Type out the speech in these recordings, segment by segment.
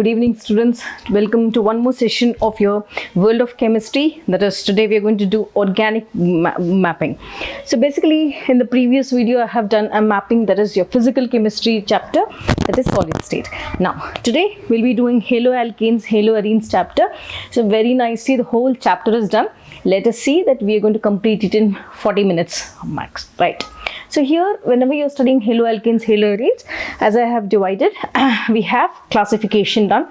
Good evening, students. Welcome to one more session of your World of Chemistry. That is, today we are going to do organic mapping. So basically, in the previous video, I have done a mapping, that is your physical chemistry chapter, that is solid state. Now, today we'll be doing haloalkanes, haloarenes chapter. So very nicely, the whole chapter is done. Let us see that we are going to complete it in 40 minutes max, right? So here, whenever you're studying haloalkanes, haloarenes, as I have divided, we have classification done,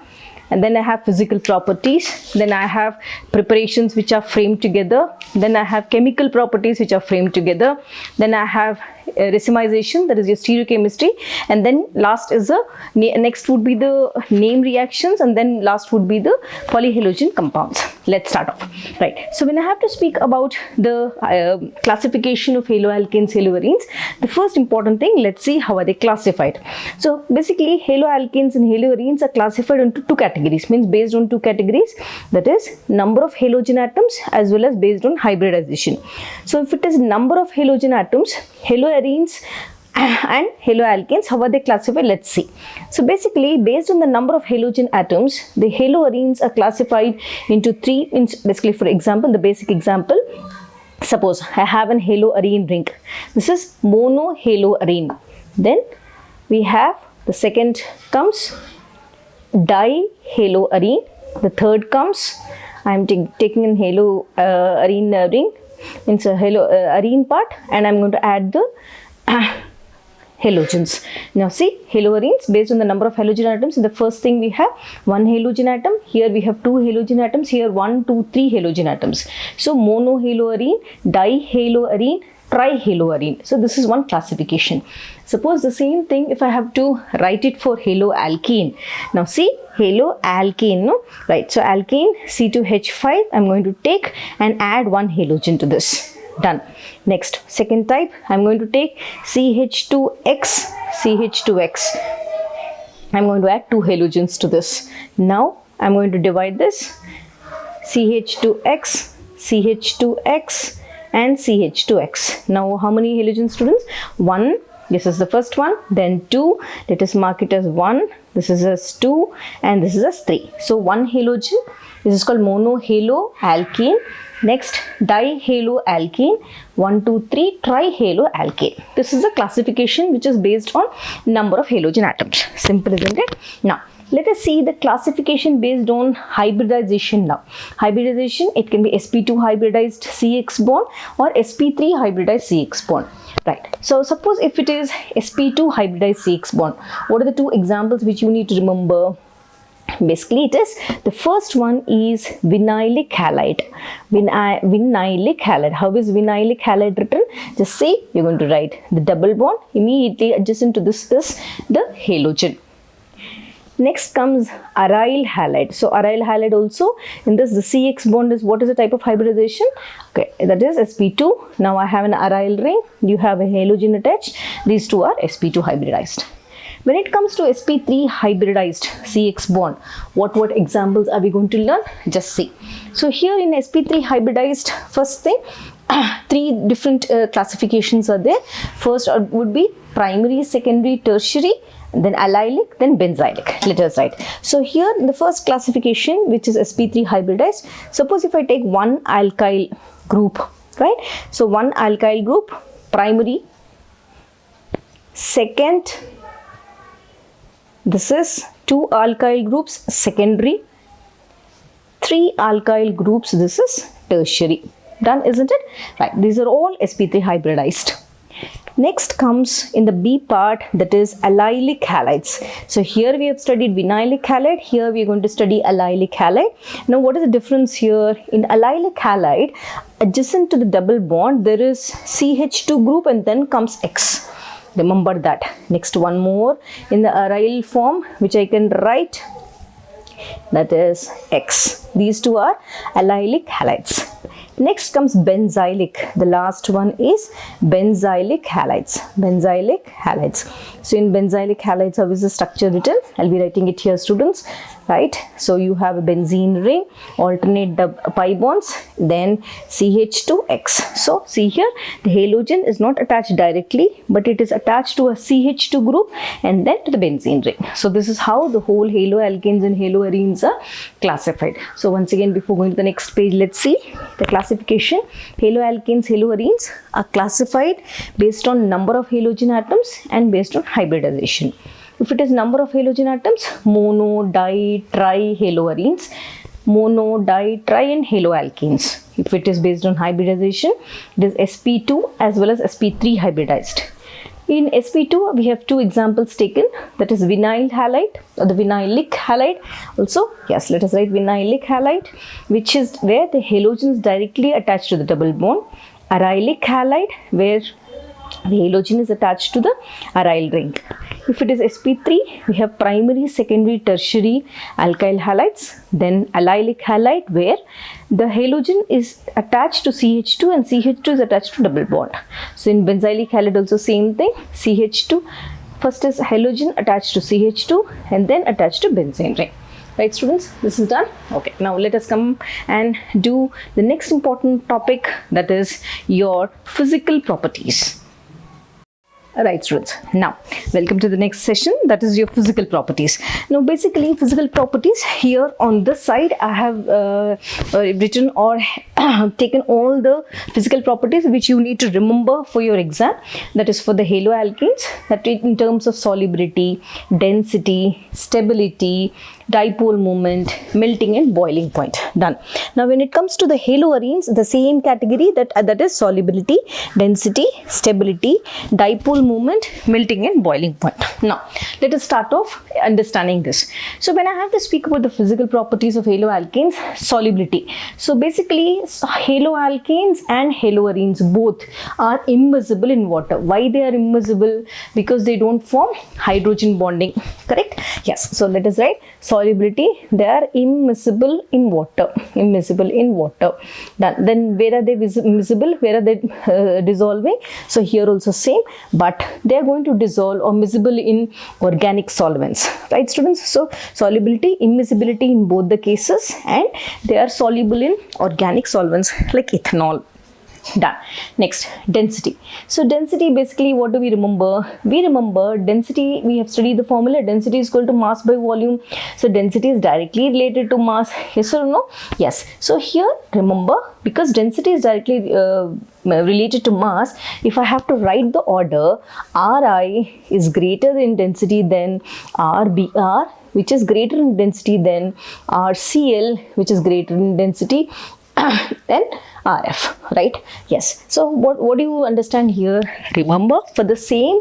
and then I have physical properties, then I have preparations which are framed together, then I have chemical properties which are framed together, then I have racemization, that is your stereochemistry, and then last is the next would be the name reactions, and then last would be the polyhalogen compounds. Let's start off. Right, so when I have to speak about the classification of haloalkanes, haloarenes, the first important thing, let's see how are they classified. So basically, haloalkanes and haloarenes are classified into two categories, means based on two categories, that is number of halogen atoms as well as based on hybridization. So if it is number of halogen atoms, haloarenes and haloalkanes, how are they classified? Let's see. So basically, based on the number of halogen atoms, the haloarenes are classified into three. Basically, for example, the basic example, suppose I have an haloarene ring. This is monohaloarene. Then we have the second comes dihaloarene. The third comes, I am taking an haloarene ring, means a haloarene part, and I am going to add the halogens. Now see, haloarenes, based on the number of halogen atoms, the first thing we have one halogen atom, here we have two halogen atoms, here 1, 2, 3 halogen atoms. So monohaloarene, dihaloarene, trihaloarene. So this is one classification. Suppose the same thing if I have to write it for haloalkene. Now see, haloalkene, no? Right, so alkene C2H5, I'm going to take and add one halogen to this. Done. Next, second type, I'm going to take CH2X, CH2X. I'm going to add two halogens to this. Now, I'm going to divide this CH2X, CH2X and CH2X. Now, how many halogens, students? 1. This is the first one, then 2, let us mark it as 1, this is as 2, and this is as 3. So, 1 halogen, this is called monohaloalkene. Next, dihaloalkene, 1, 2, 3, trihaloalkene. This is the classification which is based on number of halogen atoms. Simple, isn't it? Now, let us see the classification based on hybridization now. Hybridization, it can be SP2 hybridized CX bond or SP3 hybridized CX bond. Right. So, suppose if it is SP2 hybridized CX bond, what are the two examples which you need to remember? Basically, it is, the first one is vinylic halide. Vinylic halide. How is vinylic halide written? Just say, you're going to write the double bond. Immediately adjacent to this is the halogen. Next comes aryl halide. So, aryl halide also, in this the CX bond is, what is the type of hybridization? Okay, that is sp2. Now, I have an aryl ring. You have a halogen attached. These two are sp2 hybridized. When it comes to SP3 hybridized CX bond, what examples are we going to learn? Just see. So here in SP3 hybridized, first thing, three different classifications are there. First would be primary, secondary, tertiary, then allylic, then benzylic. Let us write. So here the first classification, which is SP3 hybridized, suppose if I take one alkyl group, right? So one alkyl group, primary, second, this is 2 alkyl groups, secondary, 3 alkyl groups, this is tertiary. Done, isn't it? Right, these are all SP3 hybridized. Next comes in the B part, that is allylic halides. So here we have studied vinylic halide, here we are going to study allylic halide. Now what is the difference here? In allylic halide, adjacent to the double bond, there is CH2 group and then comes X. Remember that. Next, one more in the aryl form, which I can write, that is X. These two are allylic halides. Next comes benzylic. The last one is benzylic halides. Benzylic halides. So in benzylic halides, how is the structure written? I'll be writing it here, students. right? So you have a benzene ring, alternate pi bonds, then CH2X. So see here, the halogen is not attached directly, but it is attached to a CH2 group and then to the benzene ring. So this is how the whole haloalkanes and haloarenes are classified. So once again, before going to the next page, let's see the classification. Haloalkanes, haloarenes are classified based on number of halogen atoms and based on hybridization. If it is number of halogen atoms, mono, di, tri, haloarenes, mono, di, tri and haloalkanes. If it is based on hybridization, it is SP2 as well as SP3 hybridized. In SP2, we have two examples taken, that is vinyl halide or the vinylic halide. Also, yes, let us write vinylic halide, which is where the halogen is directly attached to the double bond. Arylic halide, where the halogen is attached to the aryl ring. If it is SP3, we have primary, secondary, tertiary alkyl halides. Then allylic halide, where the halogen is attached to CH2 and CH2 is attached to double bond. So in benzylic halide also same thing, CH2, first is halogen attached to CH2 and then attached to benzene ring. Right students, this is done. Okay, now let us come and do the next important topic, that is your physical properties. Right students, now welcome to the next session, that is your physical properties. Now basically physical properties, here on this side I have written or taken all the physical properties which you need to remember for your exam. That is for the haloalkanes, that in terms of solubility, density, stability, dipole moment, melting and boiling point. Done. Now when it comes to the haloarenes, the same category, that is solubility, density, stability, dipole moment, melting and boiling point. Now let us start off understanding this. So when I have to speak about the physical properties of haloalkanes, solubility. So basically haloalkanes and haloarenes both are immiscible in water. Why they are immiscible? Because they don't form hydrogen bonding. Correct? Yes. So let us write solubility, they are immiscible in water. Immiscible in water. Done. Then where are they miscible? Where are they dissolving? So here also same, but they are going to dissolve or miscible in organic solvents. Right students? So solubility, immiscibility in both the cases, and they are soluble in organic solvents like ethanol. Done. Next, density. So density, basically what do we remember? We remember density, we have studied the formula, density is equal to mass by volume. So density is directly related to mass. Yes or no? Yes. So here remember, because density is directly related to mass, if I have to write the order, Ri is greater in density than Rbr, which is greater in density than RCl, which is greater in density then RF, right? Yes. So what do you understand here? Remember, for the same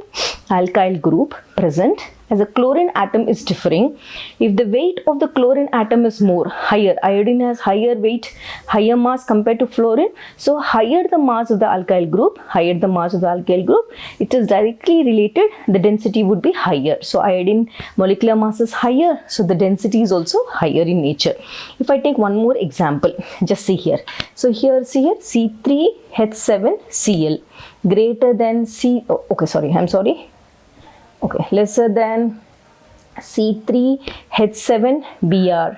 alkyl group present, as a chlorine atom is differing, if the weight of the chlorine atom is more, higher, iodine has higher weight, higher mass compared to fluorine. So higher the mass of the alkyl group, it is directly related, the density would be higher. So iodine molecular mass is higher, so the density is also higher in nature. If I take one more example, just see here. So here, see here, C3H7Cl greater than lesser than C3H7Br,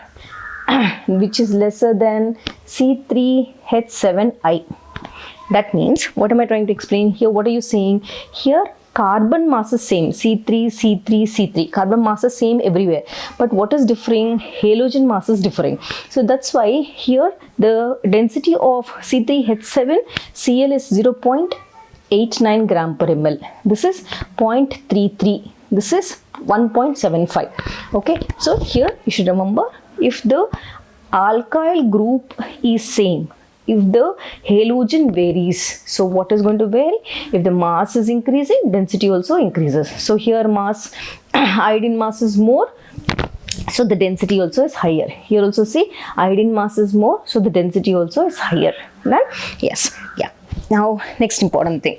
which is lesser than C3H7I. That means, what am I trying to explain here? What are you saying? Here, carbon mass is same, C3, carbon mass is same everywhere. But what is differing? Halogen mass is differing. So that's why here the density of C3H7Cl is 0.89 gram per ml. This is 0.33. This is 1.75. Okay. So here you should remember, if the alkyl group is same, if the halogen varies, so what is going to vary? If the mass is increasing, density also increases. So here mass, iodine mass is more, so the density also is higher. Here also see, iodine mass is more, so the density also is higher. Right? Yes. Yeah. Now next important thing.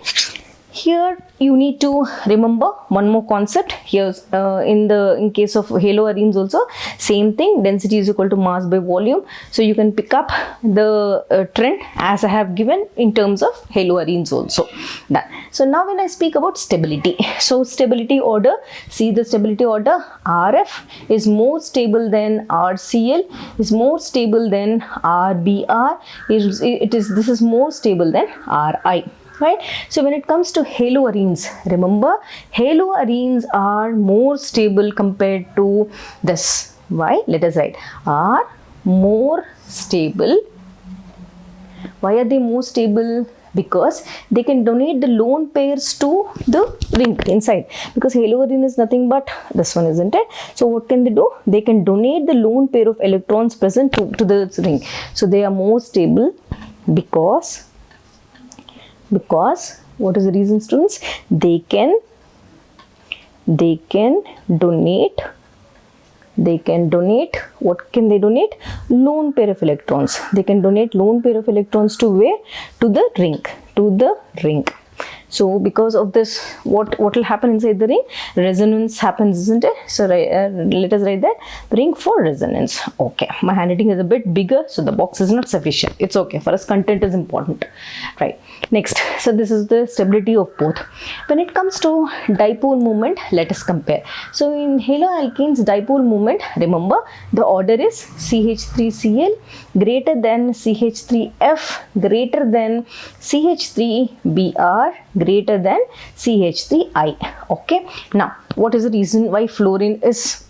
Here you need to remember one more concept. Here's in case of haloarenes also same thing, density is equal to mass by volume. So you can pick up the trend as I have given in terms of haloarenes also. Done. So now when I speak about stability, so stability order, see the stability order, RF is more stable than RCl, is more stable than RBr, this is more stable than Ri. Right? So when it comes to haloarenes, remember haloarenes are more stable compared to this. Why? Let us write are more stable. Why are they more stable? Because they can donate the lone pairs to the ring inside, because haloarene is nothing but this one, isn't it? So what can they do? They can donate the lone pair of electrons present to the ring. So they are more stable because what is the reason, students? They can donate, what can they donate? Lone pair of electrons. They can donate lone pair of electrons to where? To the ring. So because of this, what will happen inside the ring? Resonance happens, isn't it? So let us write that ring for resonance. Okay, my handwriting is a bit bigger, so the box is not sufficient. It's okay, for us content is important, right? Next, so this is the stability of both. When it comes to dipole moment, let us compare. So in haloalkanes, dipole moment, remember the order is CH3Cl greater than CH3F greater than CH3Br greater than CH3I. Okay, now what is the reason why fluorine is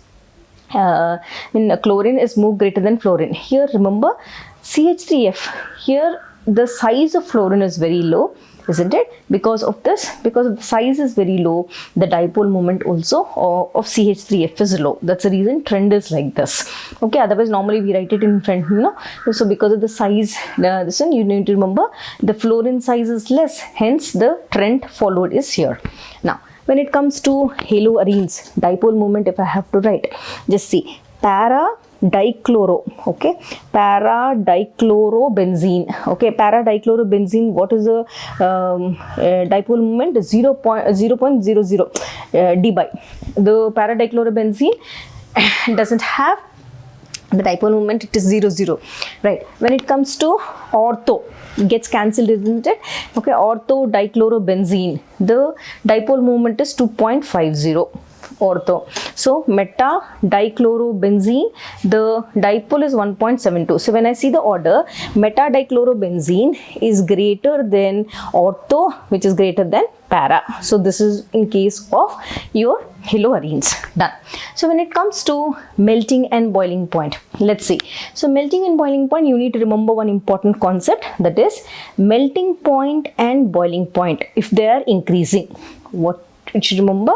chlorine is more greater than fluorine? Here remember CH3F, here the size of fluorine is very low, isn't it? Because of this, because of the size is very low, the dipole moment also of CH3F is low. That's the reason trend is like this. Okay, otherwise normally we write it in front, you know. So because of the size, this one you need to remember the fluorine size is less, hence the trend followed is here. Now when it comes to haloarenes, dipole moment, if I have to write, just see para-dichloro, okay, para-dichlorobenzene, okay, para-dichlorobenzene, what is the dipole moment? 0.00 d by. The para-dichlorobenzene doesn't have the dipole moment, it is 0, right? When it comes to ortho, it gets cancelled, isn't it? Okay, ortho dichlorobenzene, the dipole moment is 2.50. Ortho. So meta dichlorobenzene, the dipole is 1.72. So when I see the order, meta dichlorobenzene is greater than ortho, which is greater than para. So this is in case of your haloarenes. Done. So when it comes to melting and boiling point, let's see. So melting and boiling point, you need to remember one important concept, that is melting point and boiling point. If they are increasing, what you should remember?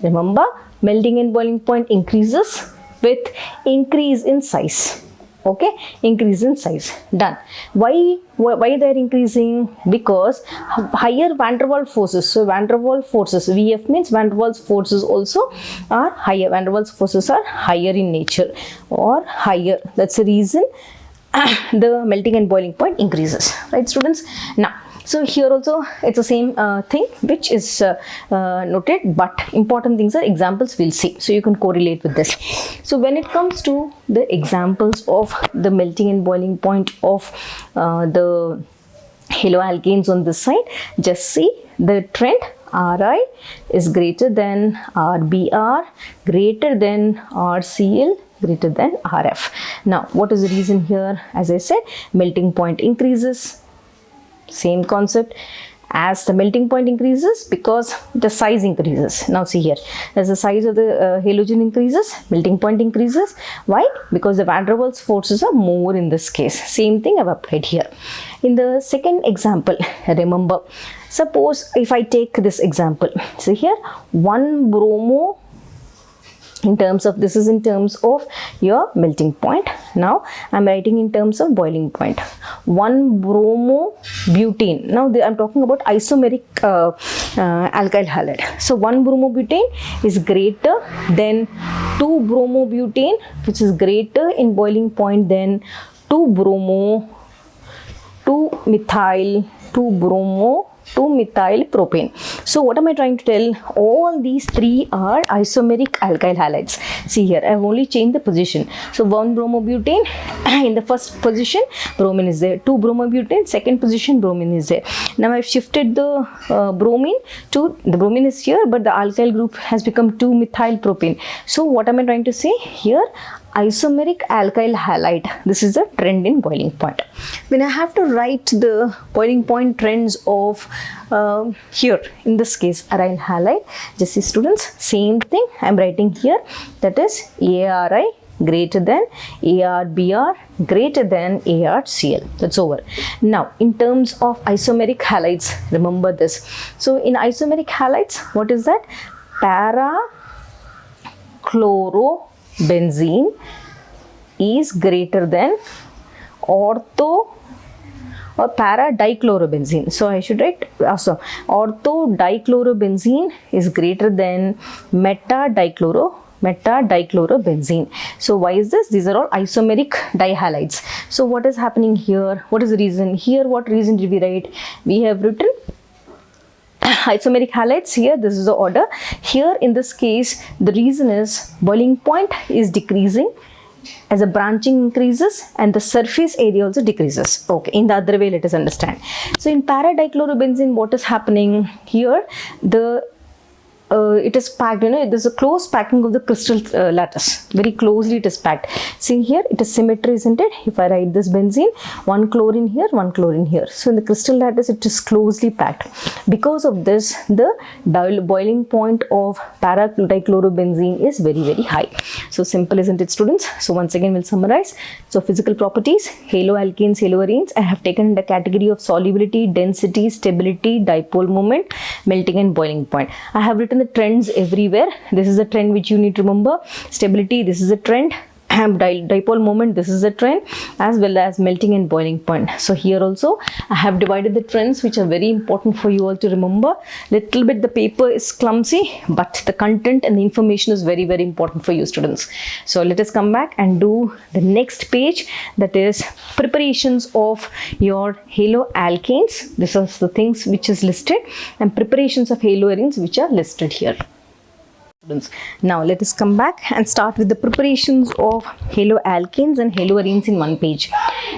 Remember, melting and boiling point increases with increase in size. Okay, increase in size. Done. Why they are increasing? Because higher van der Waals forces. So van der Waals forces, VF means van der Waals forces also are higher. Van der Waals forces are higher in nature or higher. That's the reason the melting and boiling point increases. Right, students? Now, so here also it's the same thing which is noted, but important things are examples we'll see. So you can correlate with this. So when it comes to the examples of the melting and boiling point of the haloalkanes on this side, just see the trend Ri is greater than Rbr, greater than Rcl, greater than Rf. Now what is the reason here? As I said, melting point increases. Same concept, as the melting point increases because the size increases. Now see here, as the size of the halogen increases, melting point increases. Why? Because the van der Waals forces are more in this case. Same thing I've applied here. In the second example, remember, suppose if I take this example, see here, 1 bromo, in terms of, this is in terms of your melting point. Now I'm writing in terms of boiling point. 1 bromobutane. Now I'm talking about isomeric alkyl halide. So 1 bromobutane is greater than 2 bromobutane, which is greater in boiling point than 2 bromo, 2 methyl, 2 bromo 2-methyl propane. So what am I trying to tell? All these three are isomeric alkyl halides. See here, I have only changed the position. So 1 bromobutane, in the first position bromine is there, 2 bromobutane, second position bromine is there. Now I have shifted the bromine to, the bromine is here, but the alkyl group has become 2-methyl propane. So what am I trying to say here? Isomeric alkyl halide. This is the trend in boiling point. When I have to write the boiling point trends of here, in this case aryl halide, just see students, same thing I am writing here, that is ARI greater than ARBR greater than ARCl. That's over. Now in terms of isomeric halides, remember this. So in isomeric halides, what is that? Para chlorobenzene is greater than ortho or para dichlorobenzene. So I should write also ortho dichlorobenzene is greater than meta dichlorobenzene. So why is this? These are all isomeric dihalides. So what is happening here? What is the reason? Here what reason did we write? We have written isomeric halides here. This is the order. Here in this case the reason is boiling point is decreasing as the branching increases and the surface area also decreases. Okay, in the other way let us understand. So in para dichlorobenzene, what is happening here? The it is packed, there's a close packing of the crystal lattice, very closely it is packed. See here, it is symmetry, isn't it? If I write this benzene, one chlorine here, one chlorine here. So in the crystal lattice it is closely packed. Because of this, the boiling point of para dichlorobenzene is very, very high. So simple, isn't it, students? So once again we'll summarize. So physical properties, haloalkanes, haloarenes, I have taken in the category of solubility, density, stability, dipole moment, melting and boiling point. I have written the trends everywhere. This is a trend which you need to remember. Stability, this is a trend. Dipole moment, this is a trend, as well as melting and boiling point. So here also I have divided the trends which are very important for you all to remember. Little bit the paper is clumsy, but the content and the information is very, very important for you students. So let us come back and do the next page, that is preparations of your haloalkanes. This is the things which is listed, and preparations of haloarenes which are listed here. Now let us come back and start with the preparations of haloalkanes and haloarenes in one page.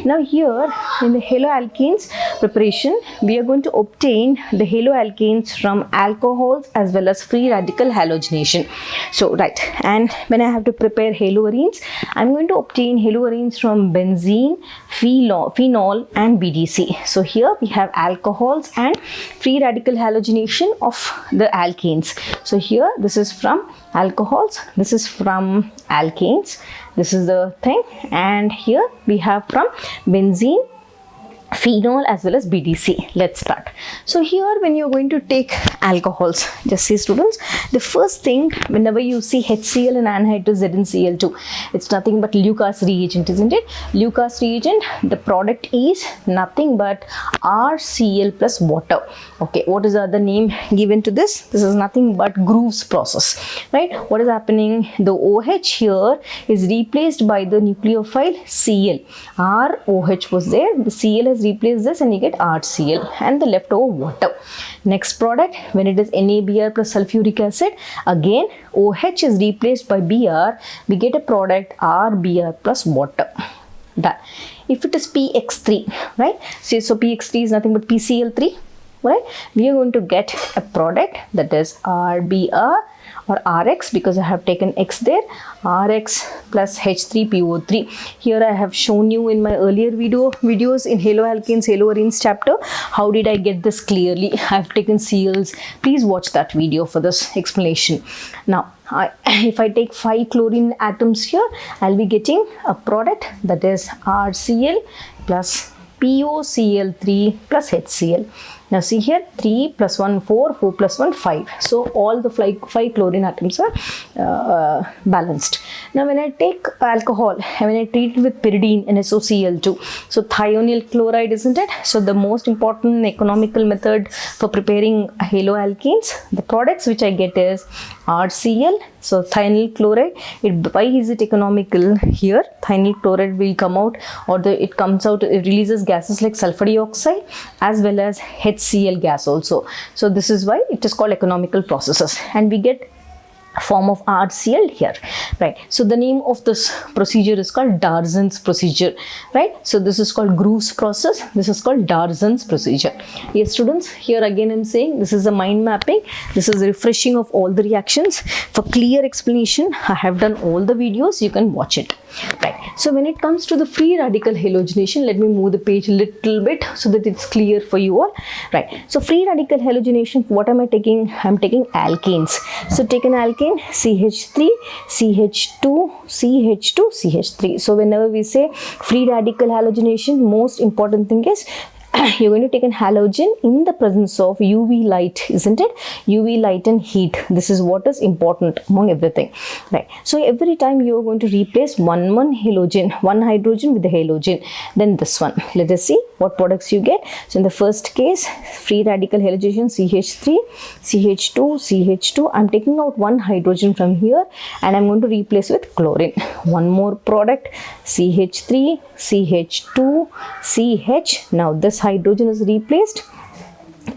Now here in the haloalkanes preparation, we are going to obtain the haloalkanes from alcohols as well as free radical halogenation. So right, and when I have to prepare haloarenes, I'm going to obtain haloarenes from benzene, phenol and BDC. So here we have alcohols and free radical halogenation of the alkanes. So here this is from alcohols, this is from alkanes, this is the thing, and here we have from benzene, phenol as well as BDC. Let's start. So here when you're going to take alcohols, just see students, the first thing whenever you see HCl and anhydrous ZnCl2, it's nothing but Lucas reagent, isn't it? Lucas reagent, the product is nothing but RCl plus water. Okay, what is the other name given to this? This is nothing but Groove's process, right? What is happening? The OH here is replaced by the nucleophile Cl. ROH was there, the Cl has replaced this and you get RCl and the leftover water. Next product, when it is NaBr plus sulfuric acid, again OH is replaced by Br, we get a product RBr plus water. Done. If it is PX3, right? So PX3 is nothing but PCl3, right? We are going to get a product that is RBr or Rx, because I have taken X there, Rx plus H3PO3. Here I have shown you in my earlier videos in haloalkanes, haloarenes chapter, how did I get this clearly. I have taken Cls. Please watch that video for this explanation. Now, if I take 5 chlorine atoms here, I'll be getting a product that is RCl plus POCl3 plus HCl. Now see here, 3 plus 1 4, 4 plus 1 5. So all the 5 chlorine atoms are balanced. Now when I take alcohol, when I treat it with pyridine and SOCl2, so thionyl chloride, isn't it? So the most important economical method for preparing haloalkanes, the products which I get is RCl, so thionyl chloride. Why is it economical here? Thionyl chloride will come out, or it comes out, it releases gases like sulfur dioxide as well as HCl HCl gas also. So this is why it is called economical processes, and we get form of RCl here, right? So the name of this procedure is called Darson's procedure, right? So this is called Groove's process, this is called Darson's procedure. Yes students, here again I'm saying this is a mind mapping, this is a refreshing of all the reactions. For clear explanation, I have done all the videos, you can watch it, right? So when it comes to the free radical halogenation, let me move the page a little bit so that it's clear for you all, right? So free radical halogenation, what am I taking? I'm taking alkanes. So take an alkane, CH3, CH2, CH2, CH3. So whenever we say free radical halogenation, most important thing is you're going to take an halogen in the presence of UV light, isn't it? UV light and heat. This is what is important among everything, right? So every time you are going to replace one halogen, one hydrogen with the halogen, then this one. Let us see what products you get. So in the first case, free radical halogenation, CH3, CH2, CH2. I'm taking out one hydrogen from here and I'm going to replace with chlorine. One more product, CH3, CH2, CH. Now this hydrogen is replaced.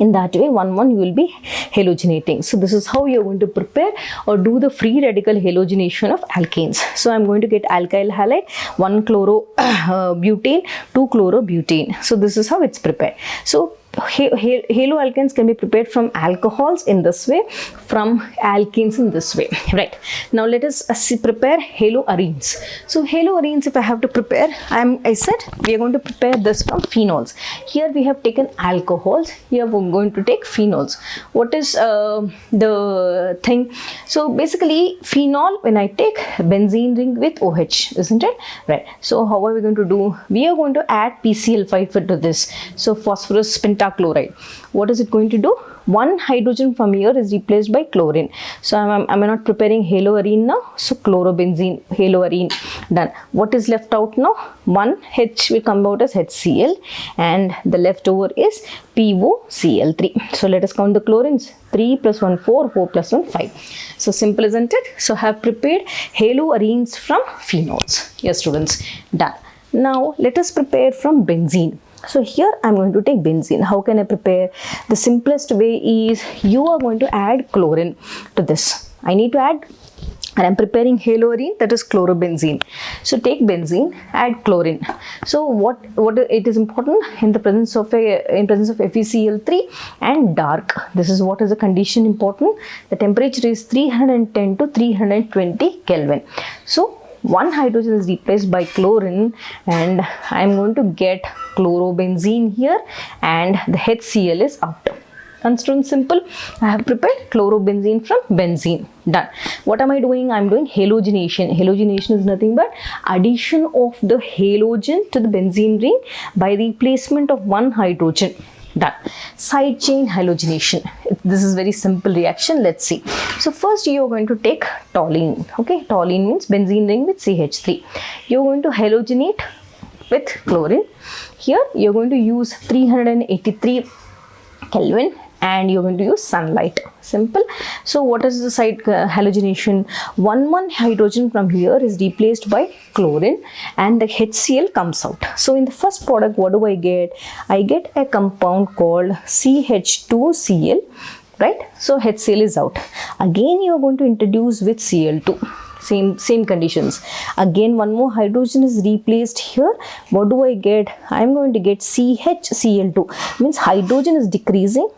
In that way, one you will be halogenating. So this is how you're going to prepare or do the free radical halogenation of alkanes. So I'm going to get alkyl halide, 1 chlorobutane, 2 chlorobutane. So this is how it's prepared. So haloalkanes can be prepared from alcohols in this way, from alkenes in this way, right? Now let us prepare haloarenes. So haloarenes, if I have to prepare, I said we are going to prepare this from phenols. Here we have taken alcohols, here we're going to take phenols. What is the thing? So basically phenol, when I take benzene ring with OH, isn't it? Right. So how are we going to do? We are going to add PCl5 to this. So phosphorus pentachloride. What is it going to do? One hydrogen from here is replaced by chlorine. So I'm not preparing haloarene now. So chlorobenzene, haloarene, done. What is left out now? One H will come out as HCl and the leftover is POCl3. So let us count the chlorines. 3 plus 1, 4, 4 plus 1, 5. So simple, isn't it? So have prepared haloarenes from phenols. Yes students, done. Now let us prepare from benzene. So here I'm going to take benzene. How can I prepare? The simplest way is you are going to add chlorine to this. I need to add, and I'm preparing haloarene, that is chlorobenzene. So take benzene, add chlorine. So what it is important in the presence of FeCl3 and dark. This is what is the condition important. The temperature is 310 to 320 Kelvin. So one hydrogen is replaced by chlorine and I am going to get chlorobenzene here and the HCl is out. Consider simple. I have prepared chlorobenzene from benzene. Done. What am I doing? I am doing halogenation. Halogenation is nothing but addition of the halogen to the benzene ring by replacement of one hydrogen. Done. Side chain halogenation. This is very simple reaction. Let's see. So first you are going to take toluene. Okay, toluene means benzene ring with CH3. You are going to halogenate with chlorine. Here you are going to use 383 Kelvin and you're going to use sunlight. Simple. So what is the side halogenation? One hydrogen from here is replaced by chlorine and the HCl comes out. So in the first product, what do I get? I get a compound called CH2Cl, right? So HCl is out. Again you are going to introduce with Cl2. Same conditions. Again one more hydrogen is replaced here. What do I get? I am going to get CHCl2. Means hydrogen is decreasing,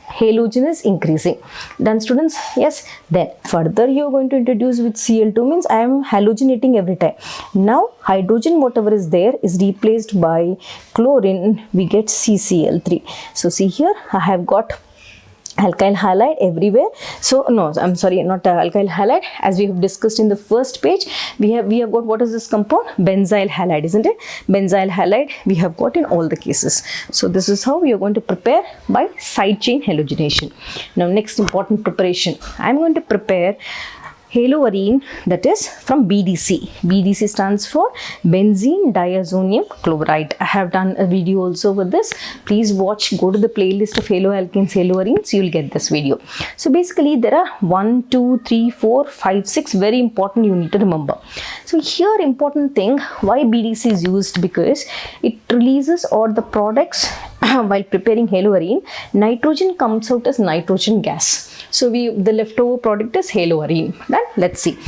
halogen is increasing. Done students? Yes. Then further you are going to introduce with Cl2 means I am halogenating every time. Now hydrogen whatever is there is replaced by chlorine. We get CCl3. So see here I have got alkyl halide everywhere. So no, I'm sorry, not alkyl halide. As we have discussed in the first page, we have got, what is this compound? Benzyl halide, isn't it? Benzyl halide we have got in all the cases. So this is how we are going to prepare by side chain halogenation. Now next important preparation, I'm going to prepare haloarene, that is from BDC. BDC stands for benzene diazonium chloride. I have done a video also with this. Please watch, go to the playlist of haloalkanes haloarenes, you will get this video. So basically there are 1, 2, 3, 4, 5, 6 very important you need to remember. So here important thing, why BDC is used, because it releases all the products while preparing haloarene, nitrogen comes out as nitrogen gas. So the leftover product is haloarene. Then let's see.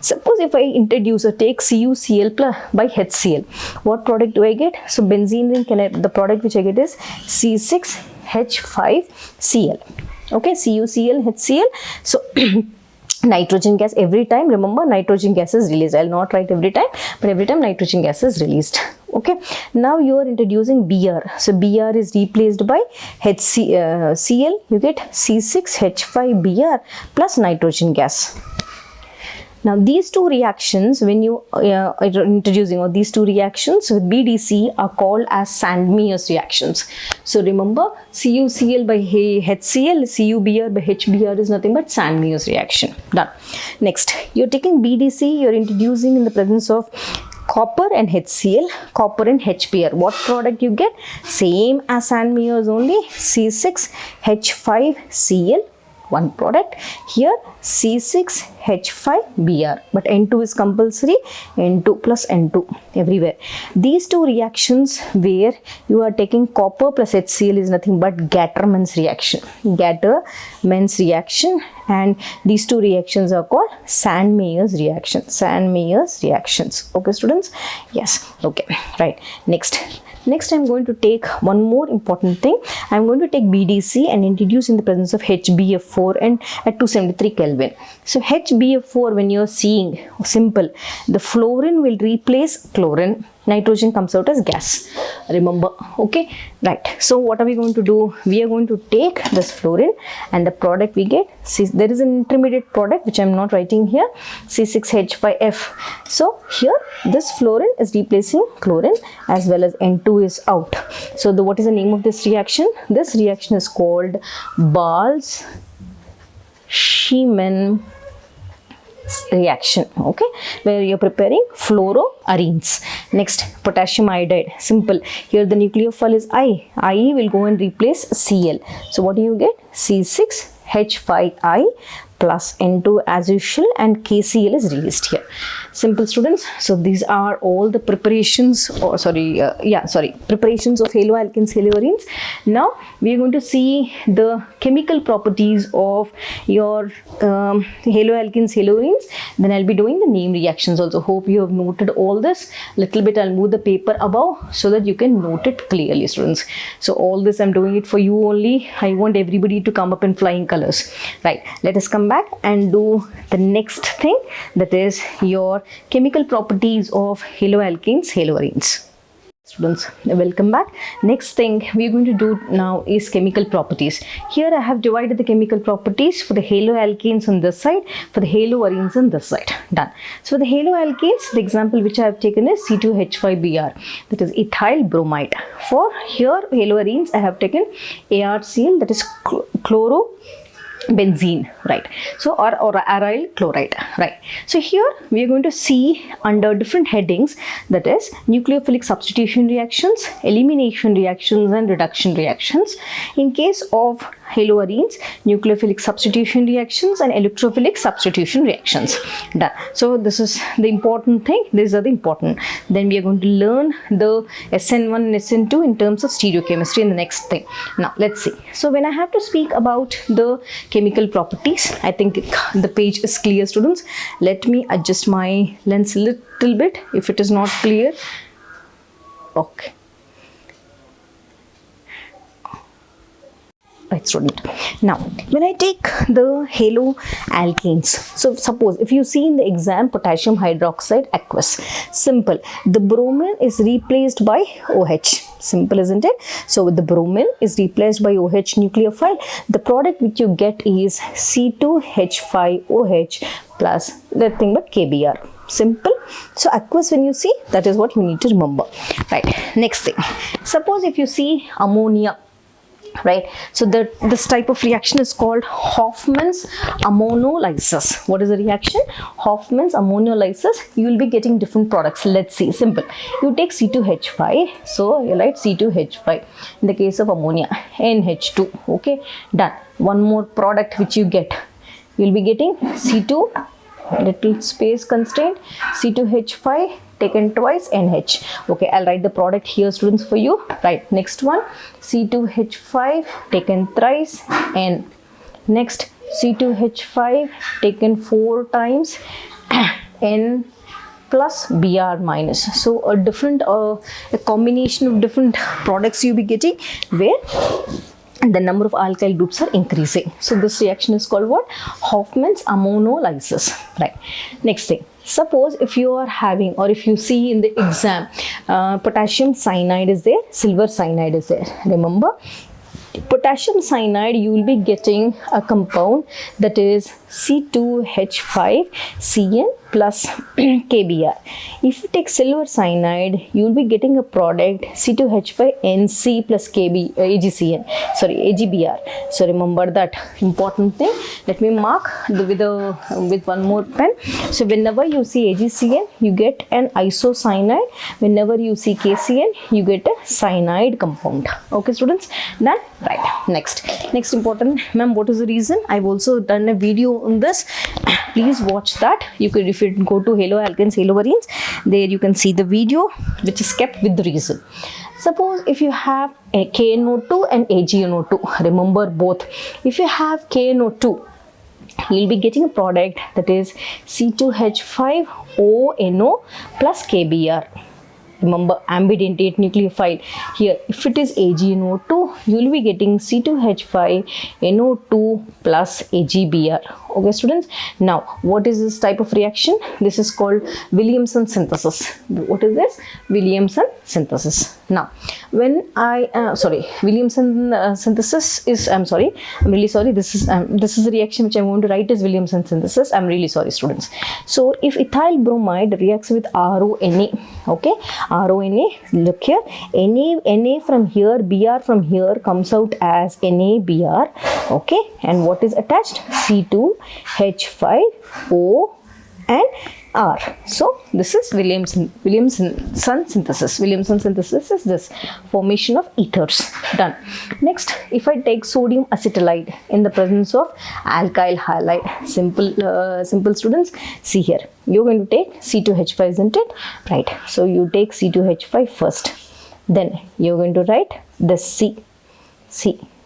Suppose if I introduce or take CuCl by HCl, what product do I get? So benzene ring, the product which I get is C6H5Cl. Okay, CuCl, HCl. So nitrogen gas every time. Remember, nitrogen gas is released. I'll not write every time, but every time nitrogen gas is released. Okay, now you are introducing Br. So Br is replaced by HCl. You get C6H5Br plus nitrogen gas. Now these two reactions, when you are introducing, or these two reactions with BDC are called as Sandmeier's reactions. So remember, CuCl by HCl, CuBr by HBr is nothing but Sandmeier's reaction. Done. Next, you're taking BDC, you're introducing in the presence of copper and HCl, copper and HBr. What product you get? Same as Sandmeier's only, C6H5Cl. One product. Here C6H5Br, but N2 is compulsory, N2 plus N2 everywhere. These two reactions where you are taking copper plus HCl is nothing but Gattermann's reaction. Gattermann's reaction, and these two reactions are called Sandmeier's reaction. Sandmeier's reactions. Okay, students? Yes. Okay. Right. Next, I'm going to take one more important thing. I'm going to take BDC and introduce in the presence of HBF4 and at 273 Kelvin. So HBF4, when you're seeing simple, the fluorine will replace chlorine. Nitrogen comes out as gas. Remember, okay? Right. So what are we going to do? We are going to take this fluorine, and the product we get, there is an intermediate product which I'm not writing here, C6H5F. So here this fluorine is replacing chlorine as well as N2 is out. So what is the name of this reaction? This reaction is called Bals-Schiemann reaction, okay, where you're preparing fluoroarenes. Next, potassium iodide. Simple. Here the nucleophile is I. I will go and replace Cl. So what do you get? C6H5I plus N2 as usual, and KCl is released here. Simple, students. So these are all the preparations, preparations of haloalkanes haloarenes. Now we are going to see the chemical properties of your haloalkanes haloarenes. Then I'll be doing the name reactions also. Hope you have noted all this. Little bit I'll move the paper above so that you can note it clearly, students. So all this I'm doing it for you only. I want everybody to come up in flying colors. Right. Let us come back and do the next thing, that is your chemical properties of haloalkanes haloarenes. Students, welcome back. Next thing we are going to do now is chemical properties. Here I have divided the chemical properties for the haloalkanes on this side, for the haloarenes on this side. Done. So the haloalkanes, the example which I have taken is C2H5Br, that is ethyl bromide. For here haloarenes I have taken ArCl, that is chlorobenzene, right? So or aryl chloride, right? So here we are going to see under different headings, that is nucleophilic substitution reactions, elimination reactions, and reduction reactions. In case of haloarenes, nucleophilic substitution reactions and electrophilic substitution reactions. Done. So this is the important thing. These are the important. Then we are going to learn the SN1 and SN2 in terms of stereochemistry in the next thing. Now let's see. So when I have to speak about the chemical properties, I think the page is clear, students. Let me adjust my lens a little bit if it is not clear. Okay. Right, student. Now when I take the haloalkanes, so suppose if you see in the exam potassium hydroxide aqueous, simple, the bromine is replaced by OH. Simple, isn't it? So with the bromine is replaced by OH nucleophile, the product which you get is C2H5OH plus nothing but KBr. Simple. So aqueous, when you see, that is what you need to remember. Right. Next thing, suppose if you see ammonia, right? So this type of reaction is called Hofmann's ammonolysis. What is the reaction? Hofmann's ammonolysis. You will be getting different products. Let's see. Simple. You take C2H5. So you write C2H5. In the case of ammonia, NH2. Okay. Done. One more product which you get. You will be getting C2, little space constraint, C2H5, taken twice NH. Okay, I'll write the product here, students, for you. Right, next one, C2H5 taken thrice N. Next, C2H5 taken 4 times N plus Br minus. So a different a combination of different products you'll be getting where the number of alkyl groups are increasing. So this reaction is called what? Hofmann's ammonolysis. Right. Next thing. Suppose if you are having, or if you see in the exam, potassium cyanide is there, silver cyanide is there. Remember, potassium cyanide, you will be getting a compound that is C2H5Cn plus KBr. If you take silver cyanide, you will be getting a product C2H5NC plus AgCN, sorry, AgBr. So remember that important thing. Let me mark with one more pen. So whenever you see AgCN, you get an isocyanide. Whenever you see KCN, you get a cyanide compound. Okay, students? Done? Right. Next important, ma'am, what is the reason? I've also done a video on this. Please watch that. You could, if you go to Haloalkanes Haloarenes, there you can see the video which is kept with the reason. Suppose if you have a KNO2 and AgNO2, remember both. If you have KNO2, you'll be getting a product that is C2H5ONO plus KBr. Remember, ambidentate nucleophile. Here, if it is AgNO2, you will be getting C2H5NO2 plus AgBr. Okay, students. Now, what is this type of reaction? This is called Williamson synthesis. What is this? Williamson synthesis. Now, when Williamson synthesis is, I'm really sorry. This is the reaction which I'm going to write as Williamson synthesis. I'm really sorry, students. So, if ethyl bromide reacts with RONA, okay, RONA, look here, Na from here, Br from here comes out as NaBr, okay, and what is attached? C2H5O and R. So this is Williamson synthesis. Williamson synthesis is this formation of ethers. Done. Next, if I take sodium acetylide in the presence of alkyl halide, simple students, see here, you're going to take C2H5, isn't it? Right. So you take C2H5 first. Then you're going to write the C.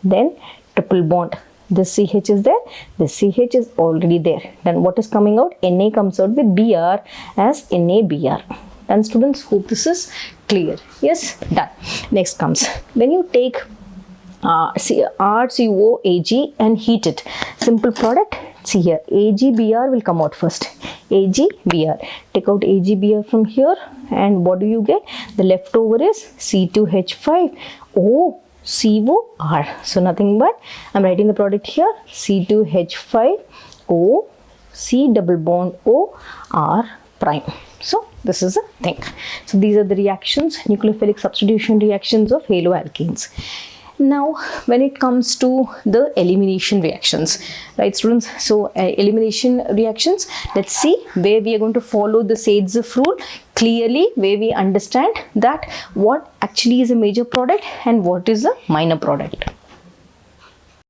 Then triple bond. This CH is there, this CH is already there. Then what is coming out? Na comes out with Br as NaBr. And students, hope this is clear. Yes, done. Next comes, when you take RCOAg and heat it, simple product, see here, AgBr will come out first. AgBr. Take out AgBr from here, and what do you get? The leftover is C2H5O. COR. So nothing but I'm writing the product here, C2H5O C double bond O R prime. So this is a thing. So these are the reactions, nucleophilic substitution reactions of haloalkanes. Now when it comes to the elimination reactions, right, students? So elimination reactions, let's see where we are going to follow the Saytzeff rule clearly, where we understand that what actually is a major product and what is a minor product.